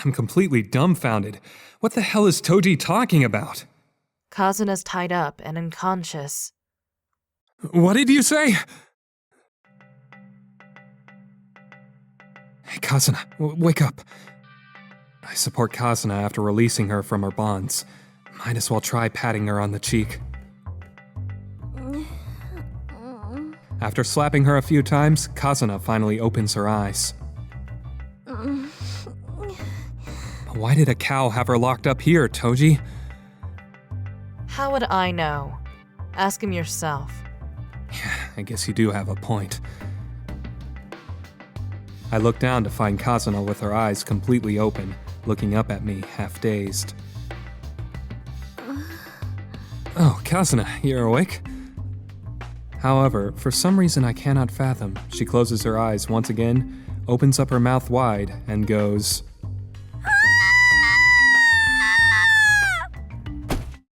I'm completely dumbfounded. What the hell is Toji talking about? Kazuna's tied up and unconscious. What did you say? Hey, Kazuna, wake up. I support Kazuna after releasing her from her bonds. Might as well try patting her on the cheek. After slapping her a few times, Kazuna finally opens her eyes. Why did a cow have her locked up here, Toji? How would I know? Ask him yourself. Yeah, I guess you do have a point. I look down to find Kazuna with her eyes completely open, looking up at me, half-dazed. Oh, Kazuna, you're awake? However, for some reason I cannot fathom, she closes her eyes once again, opens up her mouth wide, and goes...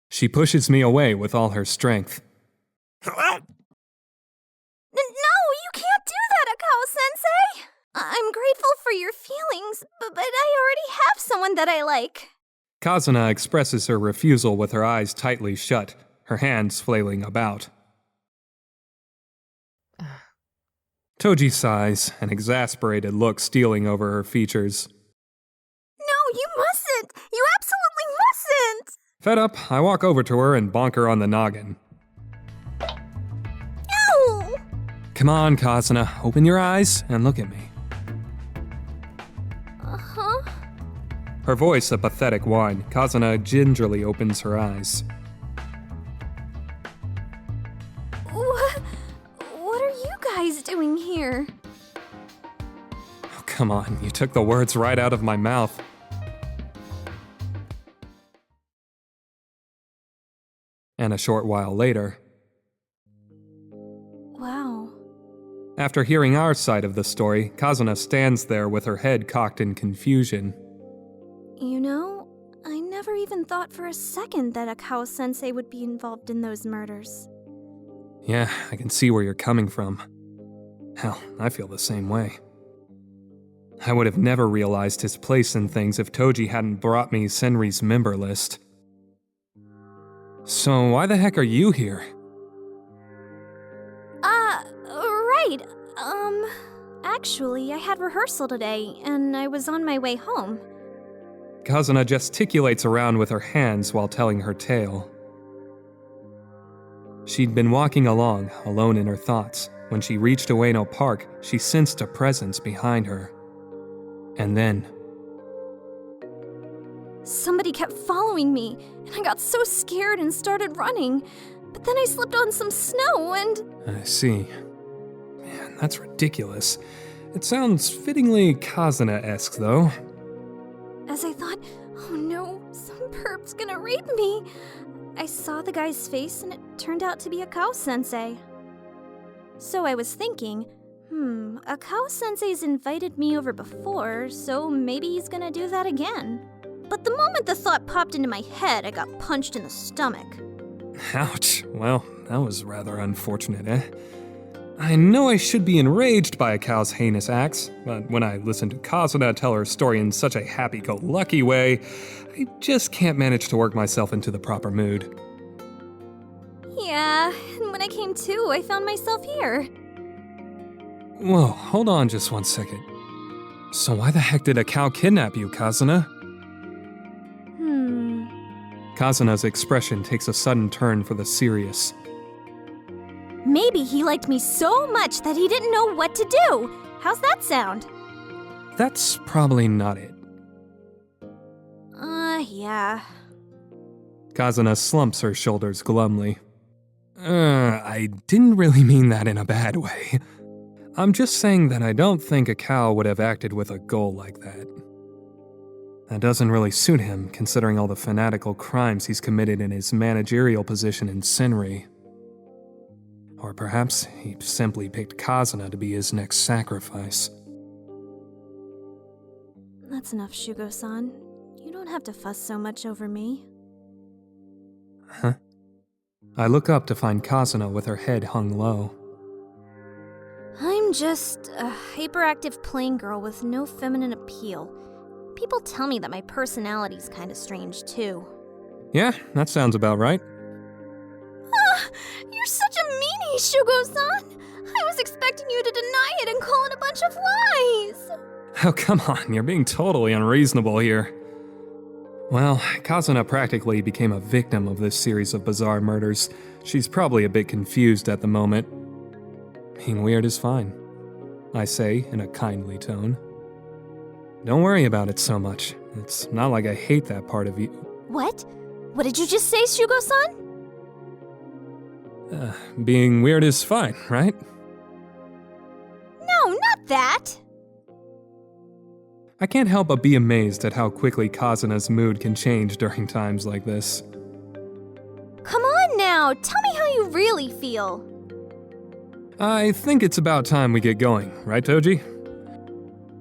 She pushes me away with all her strength. No, you can't do that, Akao-sensei! I'm grateful for your feelings, but I already have someone that I like. Kazuna expresses her refusal with her eyes tightly shut, her hands flailing about. Toji sighs, an exasperated look stealing over her features. No, you mustn't! You absolutely mustn't! Fed up, I walk over to her and bonk her on the noggin. No! Come on, Kazuna, open your eyes and look at me. Uh-huh. Her voice a pathetic whine, Kazuna gingerly opens her eyes. What are you guys doing here? Oh, come on, you took the words right out of my mouth. And a short while later... Wow. After hearing our side of the story, Kazuna stands there with her head cocked in confusion. You know, I never even thought for a second that Akao-sensei would be involved in those murders. Yeah, I can see where you're coming from. Hell, I feel the same way. I would have never realized his place in things if Toji hadn't brought me Senri's member list. So why the heck are you here? Right. Actually, I had rehearsal today, and I was on my way home. Kazuna gesticulates around with her hands while telling her tale. She'd been walking along, alone in her thoughts. When she reached Ueno Park, she sensed a presence behind her. And then... Somebody kept following me, and I got so scared and started running. But then I slipped on some snow and... I see. Man, that's ridiculous. It sounds fittingly Kazuna-esque, though. As I thought, oh no, some perp's gonna rape me, I saw the guy's face and it turned out to be Akao-sensei. So I was thinking, Akao-sensei's invited me over before, so maybe he's gonna do that again. But the moment the thought popped into my head, I got punched in the stomach. Ouch. Well, that was rather unfortunate, eh? I know I should be enraged by Akao's heinous acts, but when I listen to Kazuna tell her story in such a happy-go-lucky way, I just can't manage to work myself into the proper mood. Yeah, and when I came to, I found myself here. Whoa, hold on just one second. So why the heck did Akao kidnap you, Kazuna? Kazuna's expression takes a sudden turn for the serious. Maybe he liked me so much that he didn't know what to do. How's that sound? That's probably not it. Yeah. Kazuna slumps her shoulders glumly. I didn't really mean that in a bad way. I'm just saying that I don't think Akao would have acted with a goal like that. That doesn't really suit him, considering all the fanatical crimes he's committed in his managerial position in Senri. Or perhaps he simply picked Kazuna to be his next sacrifice. That's enough, Shugo-san. You don't have to fuss so much over me. Huh? I look up to find Kazuna with her head hung low. I'm just a hyperactive plain girl with no feminine appeal. People tell me that my personality's kinda strange, too. Yeah, that sounds about right. You're such a meanie, Shugo-san! I was expecting you to deny it and call it a bunch of lies! Oh, come on, you're being totally unreasonable here. Well, Kazuna practically became a victim of this series of bizarre murders. She's probably a bit confused at the moment. Being weird is fine, I say in a kindly tone. Don't worry about it so much. It's not like I hate that part of you. What? What did you just say, Shugo-san? Being weird is fine, right? No, not that! I can't help but be amazed at how quickly Kazuna's mood can change during times like this. Come on now, tell me how you really feel. I think it's about time we get going, right, Toji?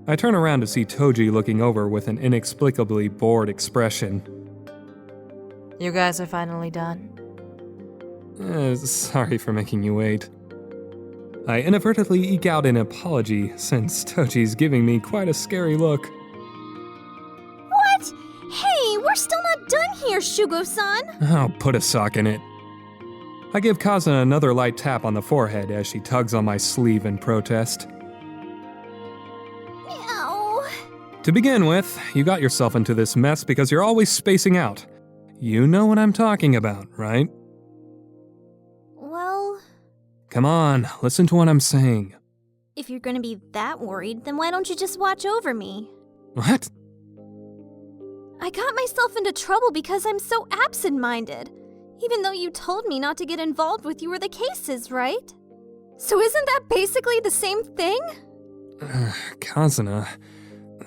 I turn around to see Toji looking over with an inexplicably bored expression. You guys are finally done? Sorry for making you wait. I inadvertently eke out an apology since Toji's giving me quite a scary look. What? Hey, we're still not done here, Shugo-san! Oh, put a sock in it. I give Kazuna another light tap on the forehead as she tugs on my sleeve in protest. Ow. To begin with, you got yourself into this mess because you're always spacing out. You know what I'm talking about, right? Well, Come on, listen to what I'm saying. if you're gonna be that worried, then why don't you just watch over me? What? I got myself into trouble because I'm so absent-minded. Even though you told me not to get involved with you or the cases, right? So isn't that basically the same thing? Kazuna,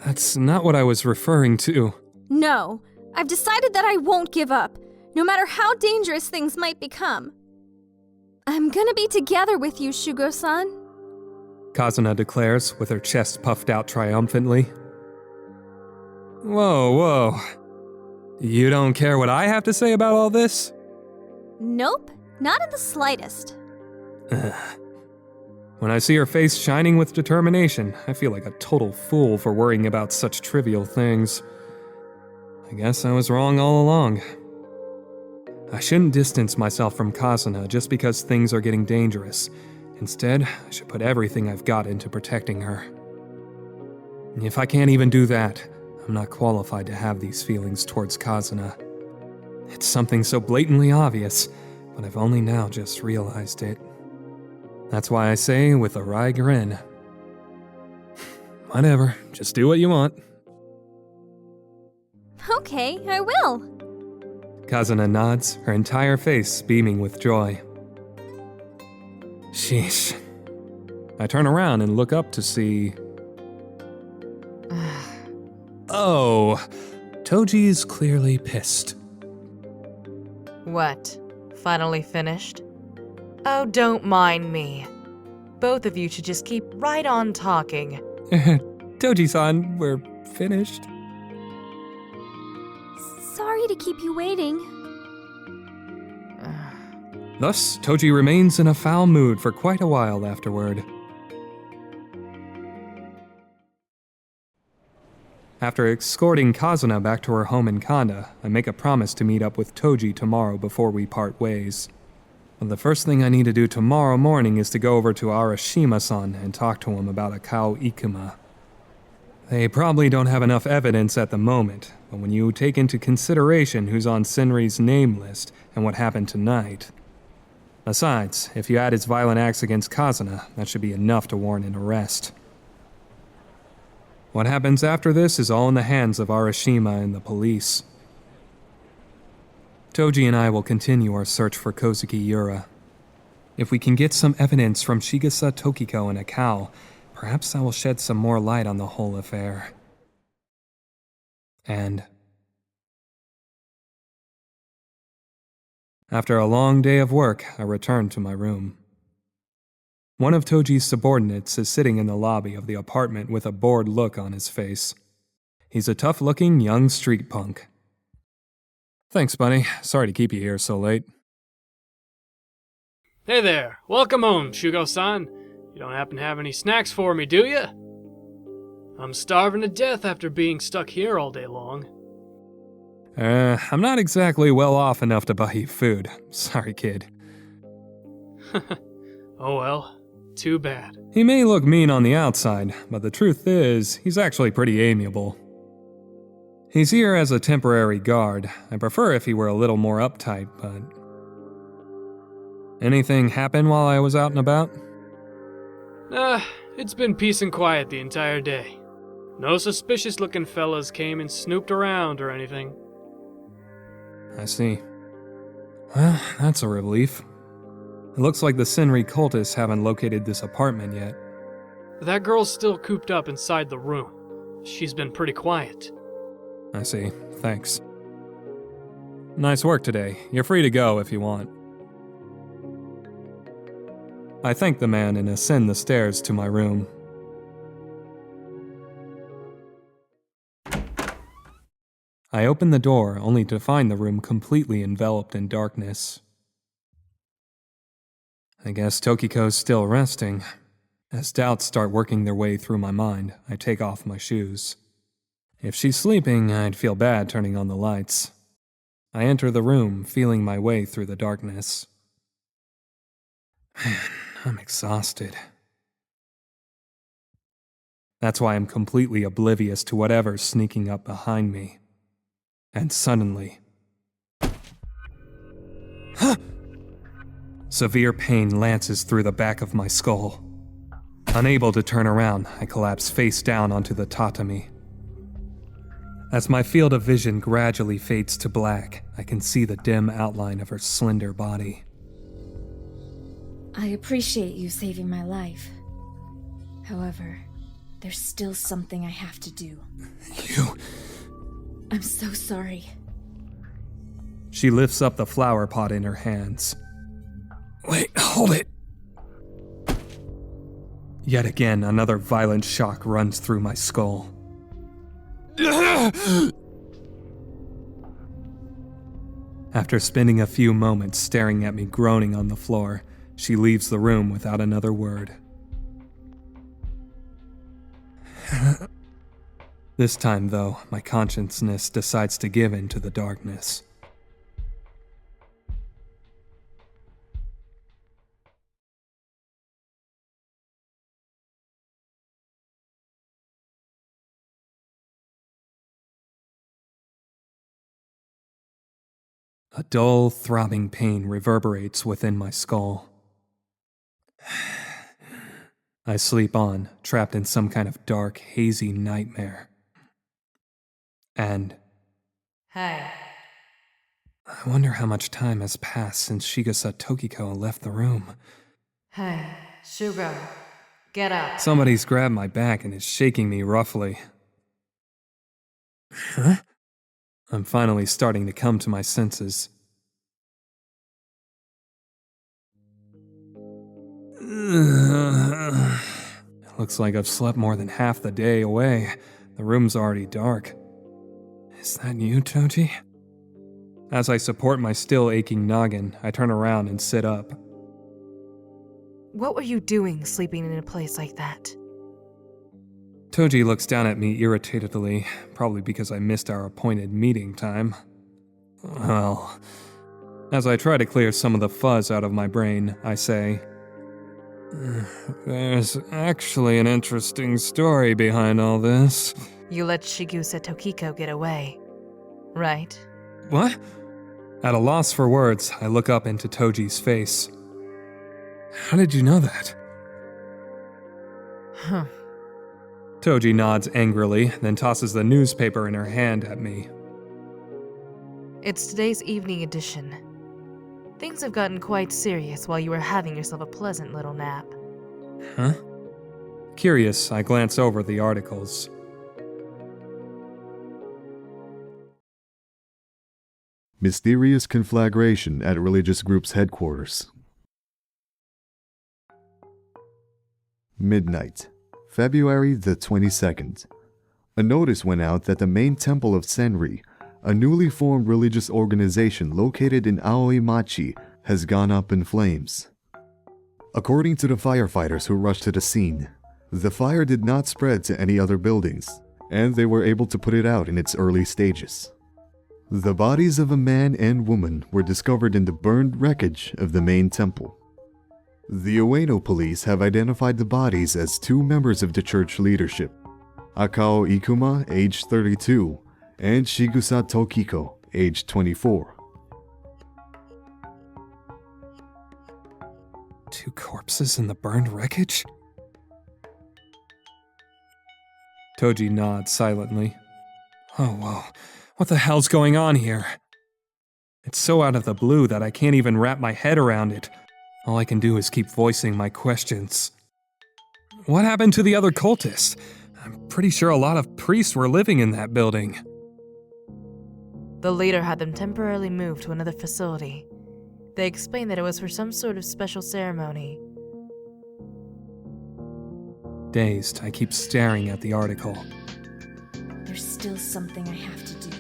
that's not what I was referring to. No, I've decided that I won't give up, no matter how dangerous things might become. I'm gonna be together with you, Shugo-san. Kazuna declares with her chest puffed out triumphantly. Whoa. You don't care what I have to say about all this? Nope, not in the slightest. When I see her face shining with determination, I feel like a total fool for worrying about such trivial things. I guess I was wrong all along. I shouldn't distance myself from Kazuna just because things are getting dangerous. Instead, I should put everything I've got into protecting her. If I can't even do that, I'm not qualified to have these feelings towards Kazuna. It's something so blatantly obvious, but I've only now just realized it. That's why I say with a wry grin, whatever, just do what you want. Okay, I will. Kazuna nods, her entire face beaming with joy. Sheesh. I turn around and look up to see... Oh, Toji's clearly pissed. What? Finally finished? Oh, don't mind me. Both of you should just keep right on talking. Toji-san, we're finished. Sorry to keep you waiting. Thus, Toji remains in a foul mood for quite a while afterward. After escorting Kazuna back to her home in Kanda, I make a promise to meet up with Toji tomorrow before we part ways. But the first thing I need to do tomorrow morning is to go over to Arishima-san and talk to him about Akao Ikuma. They probably don't have enough evidence at the moment, but when you take into consideration who's on Senri's name list and what happened tonight... Besides, if you add his violent acts against Kazuna, that should be enough to warrant an arrest. What happens after this is all in the hands of Arishima and the police. Toji and I will continue our search for Kohzuki Yura. If we can get some evidence from Shigasa, Tokiko, and Akao, perhaps that will shed some more light on the whole affair. And... after a long day of work, I return to my room. One of Toji's subordinates is sitting in the lobby of the apartment with a bored look on his face. He's a tough-looking young street punk. Thanks, buddy. Sorry to keep you here so late. Hey there. Welcome home, Shugo-san. You don't happen to have any snacks for me, do you? I'm starving to death after being stuck here all day long. I'm not exactly well off enough to buy you food. Sorry, kid. Oh well, too bad. He may look mean on the outside, but the truth is, he's actually pretty amiable. He's here as a temporary guard. I prefer if he were a little more uptight, but... Anything happen while I was out and about? It's been peace and quiet the entire day. No suspicious-looking fellas came and snooped around or anything. I see. Well, that's a relief. It looks like the Senri cultists haven't located this apartment yet. That girl's still cooped up inside the room. She's been pretty quiet. I see. Thanks. Nice work today. You're free to go if you want. I thank the man and ascend the stairs to my room. I open the door only to find the room completely enveloped in darkness. I guess Tokiko's still resting. As doubts start working their way through my mind, I take off my shoes. If she's sleeping, I'd feel bad turning on the lights. I enter the room, feeling my way through the darkness. Man, I'm exhausted. That's why I'm completely oblivious to whatever's sneaking up behind me. And suddenly... Severe pain lances through the back of my skull. Unable to turn around, I collapse face down onto the tatami. As my field of vision gradually fades to black, I can see the dim outline of her slender body. I appreciate you saving my life. However, there's still something I have to do. You... I'm so sorry. She lifts up the flower pot in her hands. Wait, hold it! Yet again, another violent shock runs through my skull. After spending a few moments staring at me groaning on the floor, she leaves the room without another word. This time, though, my consciousness decides to give in to the darkness. A dull, throbbing pain reverberates within my skull. I sleep on, trapped in some kind of dark, hazy nightmare. And... Hey. I wonder how much time has passed since Shigasa Tokiko left the room. Hey, Shugo. Get up. Somebody's grabbed my back and is shaking me roughly. Huh? I'm finally starting to come to my senses. It looks like I've slept more than half the day away. The room's already dark. Is that you, Toji? As I support my still aching noggin, I turn around and sit up. What were you doing sleeping in a place like that? Toji looks down at me irritatedly, probably because I missed our appointed meeting time. Well, as I try to clear some of the fuzz out of my brain, I say, "There's actually an interesting story behind all this." You let Shigasa Tokiko get away, right? What? At a loss for words, I look up into Toji's face. How did you know that? Huh. Toji nods angrily, then tosses the newspaper in her hand at me. It's today's evening edition. Things have gotten quite serious while you were having yourself a pleasant little nap. Huh? Curious, I glance over the articles. Mysterious conflagration at religious group's headquarters. Midnight, February the 22nd. A notice went out that the main temple of Senri, a newly formed religious organization located in Aoimachi, has gone up in flames. According to the firefighters who rushed to the scene, The fire did not spread to any other buildings, and they were able to put it out in its early stages. The bodies of a man and woman were discovered in the burned wreckage of the main temple. The Ueno police have identified the bodies as 2 members of the church leadership, Akao Ikuma, age 32, and Shigusa Tokiko, age 24. 2 corpses in the burned wreckage? Toji nods silently. Oh, whoa. What the hell's going on here? It's so out of the blue that I can't even wrap my head around it. All I can do is keep voicing my questions. What happened to the other cultists? I'm pretty sure a lot of priests were living in that building. The leader had them temporarily moved to another facility. They explained that it was for some sort of special ceremony. Dazed, I keep staring at the article. There's still something I have to do.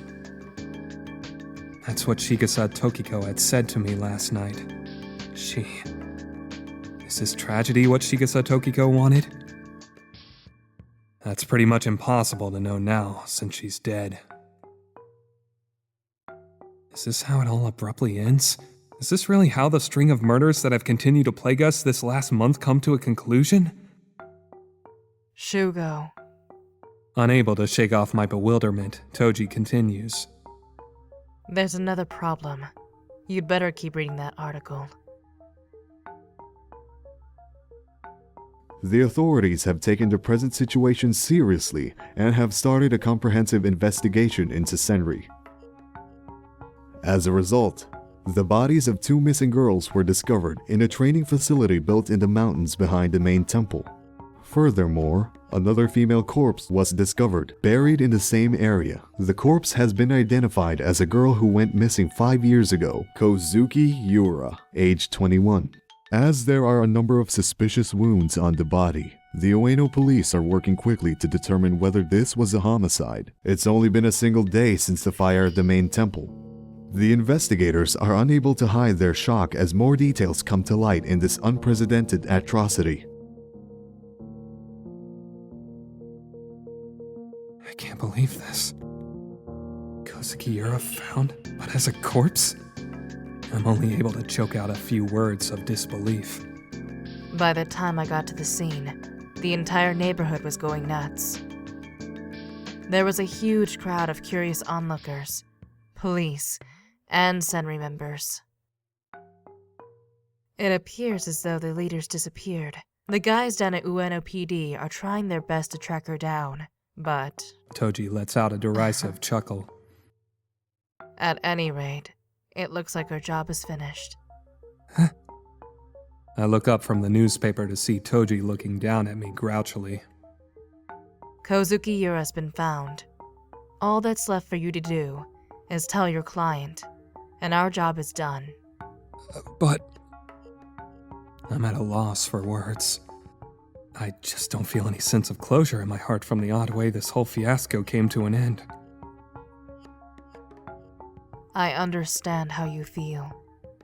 That's what Shigusa Tokiko had said to me last night. Is this tragedy what Shigusa Tokiko wanted? That's pretty much impossible to know now, since she's dead. Is this how it all abruptly ends? Is this really how the string of murders that have continued to plague us this last month come to a conclusion? Shugo. Unable to shake off my bewilderment, Toji continues. There's another problem. You'd better keep reading that article. The authorities have taken the present situation seriously and have started a comprehensive investigation into Senri. As a result, the bodies of 2 missing girls were discovered in a training facility built in the mountains behind the main temple. Furthermore, another female corpse was discovered, buried in the same area. The corpse has been identified as a girl who went missing 5 years ago, Kohzuki Yura, age 21. As there are a number of suspicious wounds on the body, the Ueno police are working quickly to determine whether this was a homicide. It's only been a single day since the fire at the main temple. The investigators are unable to hide their shock as more details come to light in this unprecedented atrocity. I can't believe this. Kohzuki Yura found, but as a corpse? I'm only able to choke out a few words of disbelief. By the time I got to the scene, the entire neighborhood was going nuts. There was a huge crowd of curious onlookers, police, and Senri members. It appears as though the leaders disappeared. The guys down at Ueno PD are trying their best to track her down, but... Toji lets out a derisive chuckle. At any rate, it looks like her job is finished. I look up from the newspaper to see Toji looking down at me grouchily. Kohzuki Yura's been found. All that's left for you to do is tell your client, and our job is done. But... I'm at a loss for words. I just don't feel any sense of closure in my heart from the odd way this whole fiasco came to an end. I understand how you feel,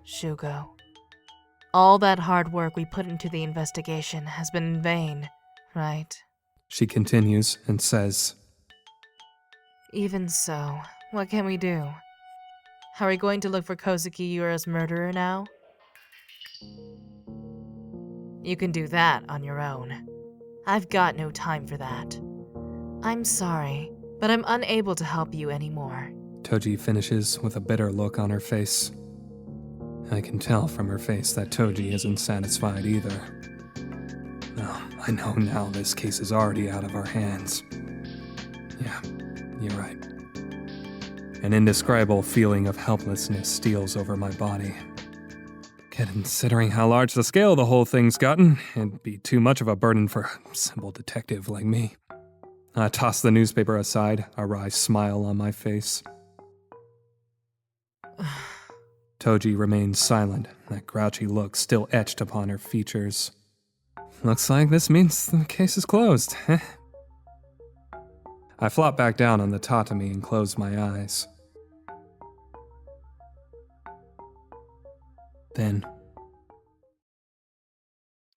Shugo. All that hard work we put into the investigation has been in vain, right? She continues and says, Even so, what can we do? Are we going to look for Kohzuki Yura's murderer now? You can do that on your own. I've got no time for that. I'm sorry, but I'm unable to help you anymore. Toji finishes with a bitter look on her face. I can tell from her face that Toji isn't satisfied either. No, I know now this case is already out of our hands. Yeah, you're right. An indescribable feeling of helplessness steals over my body. Considering how large the scale the whole thing's gotten, it'd be too much of a burden for a simple detective like me. I toss the newspaper aside, a wry smile on my face. Toji remains silent, that grouchy look still etched upon her features. Looks like this means the case is closed. I flop back down on the tatami and close my eyes. Then,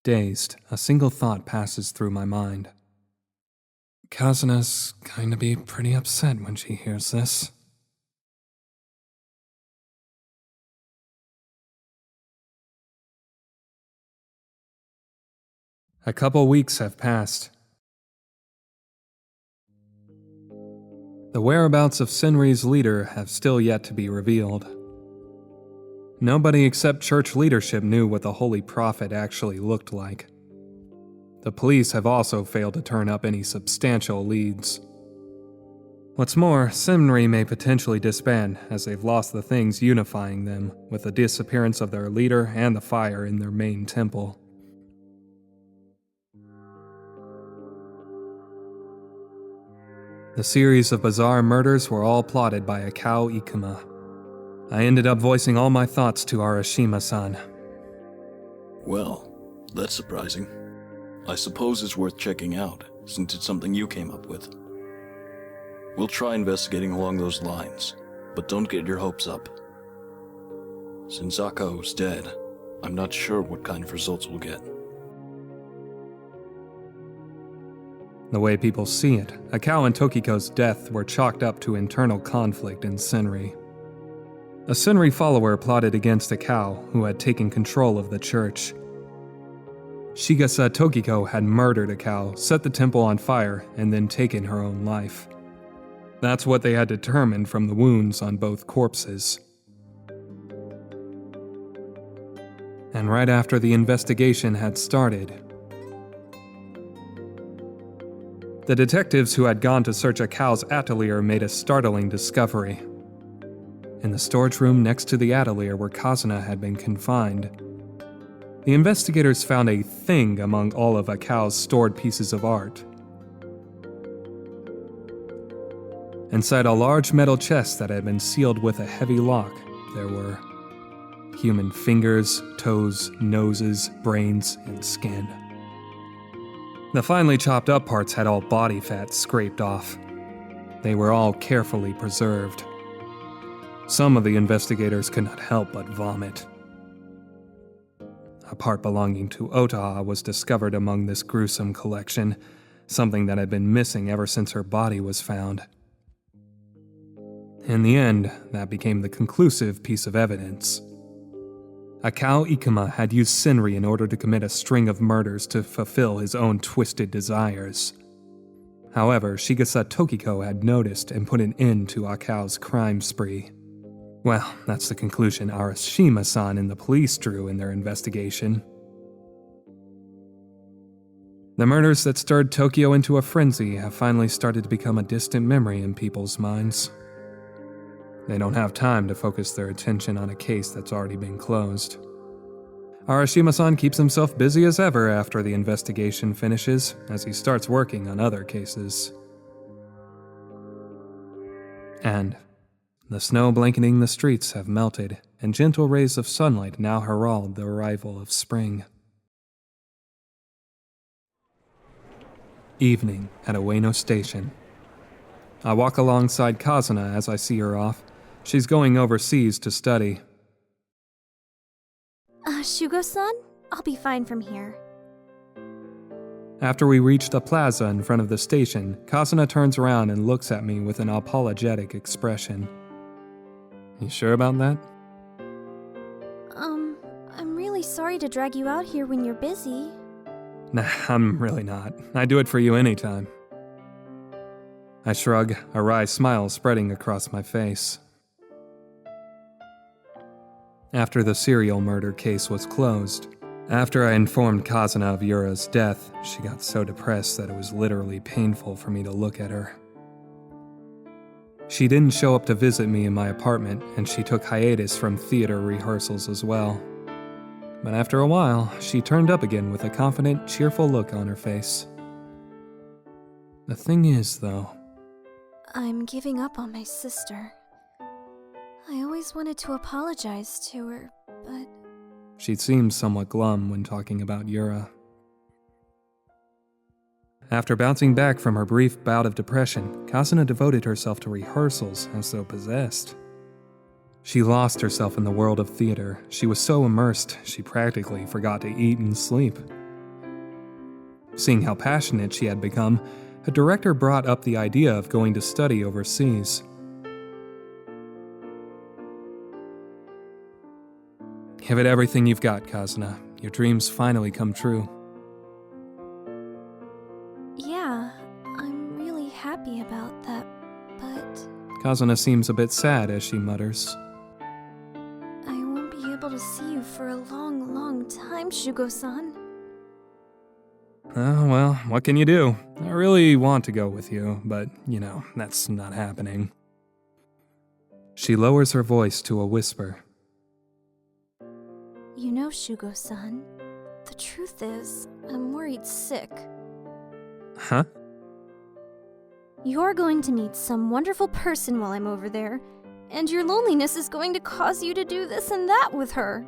Dazed, a single thought passes through my mind. Kazuna's going to be pretty upset when she hears this. A couple weeks have passed. The whereabouts of Senri's leader have still yet to be revealed. Nobody except church leadership knew what the Holy Prophet actually looked like. The police have also failed to turn up any substantial leads. What's more, Senri may potentially disband, as they've lost the things unifying them, with the disappearance of their leader and the fire in their main temple. The series of bizarre murders were all plotted by Akao Ikuma. I ended up voicing all my thoughts to Arishima-san. Well, that's surprising. I suppose it's worth checking out, since it's something you came up with. We'll try investigating along those lines, but don't get your hopes up. Since Akao's dead, I'm not sure what kind of results we'll get. The way people see it, Akao and Tokiko's death were chalked up to internal conflict in Senri. A Senri follower plotted against Akao, who had taken control of the church. Shigasa Tokiko had murdered Akao, set the temple on fire, and then taken her own life. That's what they had determined from the wounds on both corpses. And right after the investigation had started, the detectives who had gone to search Akao's atelier made a startling discovery. In the storage room next to the atelier where Kazuna had been confined, the investigators found a thing among all of Akao's stored pieces of art. Inside a large metal chest that had been sealed with a heavy lock, there were human fingers, toes, noses, brains, and skin. The finely chopped up parts had all body fat scraped off. They were all carefully preserved. Some of the investigators could not help but vomit. A part belonging to Otaha was discovered among this gruesome collection, something that had been missing ever since her body was found. In the end, that became the conclusive piece of evidence. Akao Ikuma had used Senri in order to commit a string of murders to fulfill his own twisted desires. However, Shigasa Tokiko had noticed and put an end to Akao's crime spree. Well, that's the conclusion Arishima-san and the police drew in their investigation. The murders that stirred Tokyo into a frenzy have finally started to become a distant memory in people's minds. They don't have time to focus their attention on a case that's already been closed. Arishima-san keeps himself busy as ever after the investigation finishes, as he starts working on other cases. And the snow blanketing the streets have melted, and gentle rays of sunlight now herald the arrival of spring. Evening at Ueno Station. I walk alongside Kazuna as I see her off. She's going overseas to study. Shugo-san? I'll be fine from here. After we reach the plaza in front of the station, Kazuna turns around and looks at me with an apologetic expression. You sure about that? I'm really sorry to drag you out here when you're busy. Nah, I'm really not. I'd do it for you anytime. I shrug, a wry smile spreading across my face. After the serial murder case was closed, after I informed Kazuna of Yura's death, she got so depressed that it was literally painful for me to look at her. She didn't show up to visit me in my apartment, and she took hiatus from theater rehearsals as well. But after a while, she turned up again with a confident, cheerful look on her face. The thing is, though, I'm giving up on my sister. I always wanted to apologize to her, but... She seemed somewhat glum when talking about Yura. After bouncing back from her brief bout of depression, Kazuna devoted herself to rehearsals as though possessed. She lost herself in the world of theater. She was so immersed, she practically forgot to eat and sleep. Seeing how passionate she had become, a director brought up the idea of going to study overseas. Give it everything you've got, Kazuna. Your dreams finally come true. Yeah, I'm really happy about that, but Kazuna seems a bit sad as she mutters. I won't be able to see you for a long, long time, Shugo-san. Oh, well, what can you do? I really want to go with you, but, that's not happening. She lowers her voice to a whisper. You know, Shugo-san, the truth is, I'm worried sick. Huh? You're going to meet some wonderful person while I'm over there, and your loneliness is going to cause you to do this and that with her.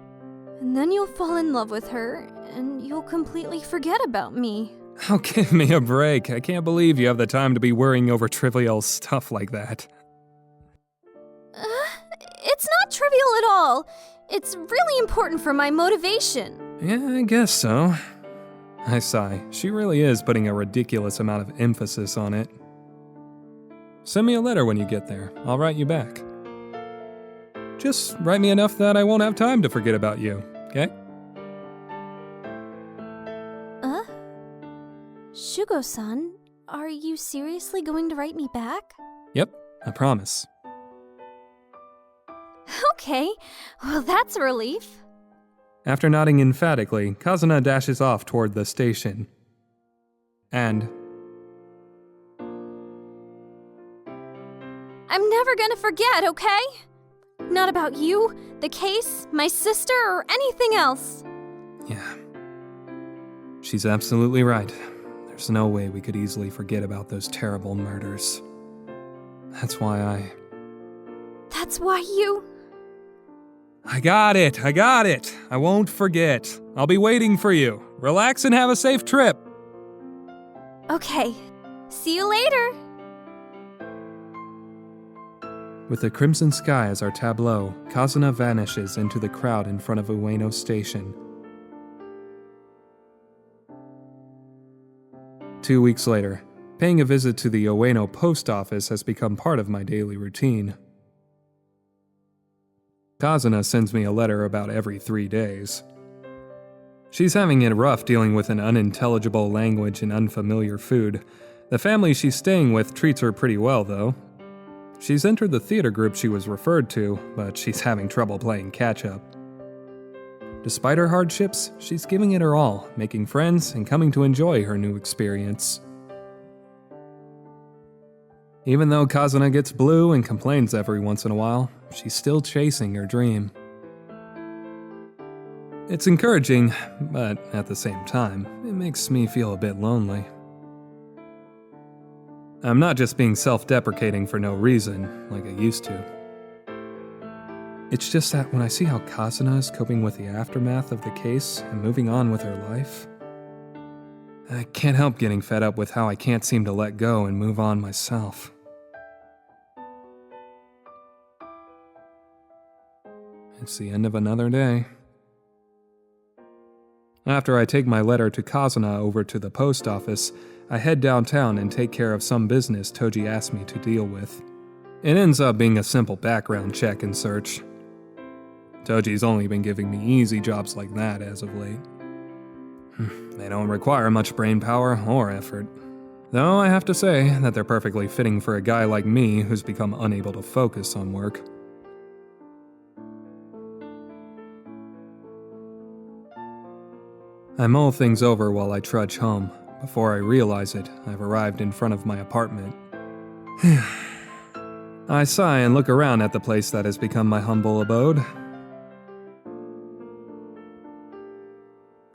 And then you'll fall in love with her, and you'll completely forget about me. Oh, give me a break. I can't believe you have the time to be worrying over trivial stuff like that. It's not trivial at all. It's really important for my motivation. Yeah, I guess so. I sigh. She really is putting a ridiculous amount of emphasis on it. Send me a letter when you get there. I'll write you back. Just write me enough that I won't have time to forget about you, okay? Shugo-san, are you seriously going to write me back? Yep, I promise. Okay, well that's a relief. After nodding emphatically, Kazuna dashes off toward the station. And I'm never gonna forget, okay? Not about you, the case, my sister, or anything else. yeah, she's absolutely right. There's no way we could easily forget about those terrible murders. That's why That's why you... I got it! I won't forget. I'll be waiting for you. Relax and have a safe trip. Okay, see you later. With the crimson sky as our tableau, Kazuna vanishes into the crowd in front of Ueno Station. 2 weeks later, paying a visit to the Ueno post office has become part of my daily routine. Kazuna sends me a letter about every 3 days. She's having it rough dealing with an unintelligible language and unfamiliar food. The family she's staying with treats her pretty well, though. She's entered the theater group she was referred to, but she's having trouble playing catch-up. Despite her hardships, she's giving it her all, making friends and coming to enjoy her new experience. Even though Kazuna gets blue and complains every once in a while, she's still chasing her dream. It's encouraging, but at the same time, it makes me feel a bit lonely. I'm not just being self-deprecating for no reason, like I used to. It's just that when I see how Kazuna is coping with the aftermath of the case and moving on with her life, I can't help getting fed up with how I can't seem to let go and move on myself. It's the end of another day. After I take my letter to Kazuna over to the post office, I head downtown and take care of some business Toji asked me to deal with. It ends up being a simple background check and search. Toji's only been giving me easy jobs like that as of late. They don't require much brain power or effort. Though I have to say that they're perfectly fitting for a guy like me who's become unable to focus on work. I mull things over while I trudge home. Before I realize it, I've arrived in front of my apartment. I sigh and look around at the place that has become my humble abode.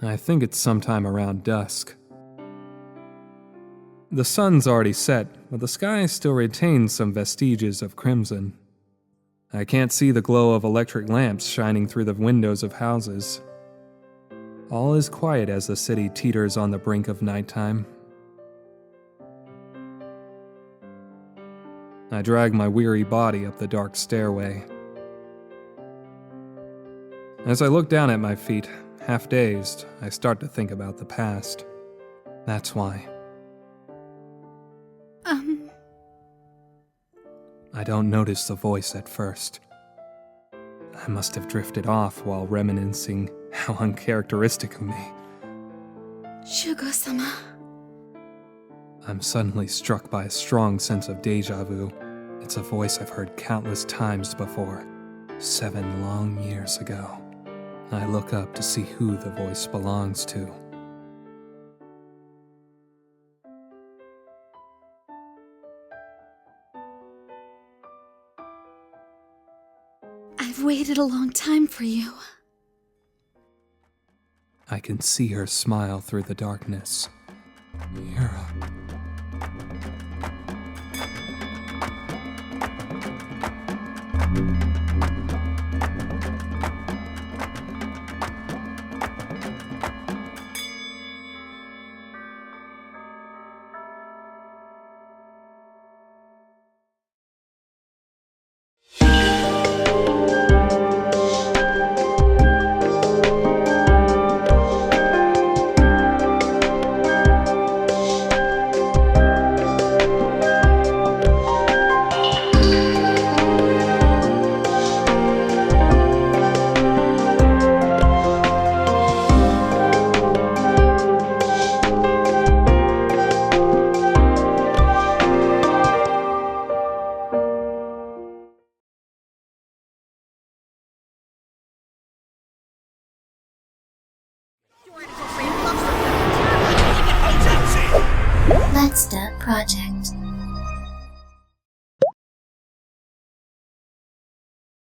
I think it's sometime around dusk. The sun's already set, but the sky still retains some vestiges of crimson. I can't see the glow of electric lamps shining through the windows of houses. All is quiet as the city teeters on the brink of nighttime. I drag my weary body up the dark stairway. As I look down at my feet, half dazed, I start to think about the past. That's why. I don't notice the voice at first. I must have drifted off while reminiscing how uncharacteristic of me. Shugo-sama. I'm suddenly struck by a strong sense of deja vu. It's a voice I've heard countless times before, 7 long years ago. I look up to see who the voice belongs to. I've waited a long time for you. I can see her smile through the darkness. Yura. Let's start project.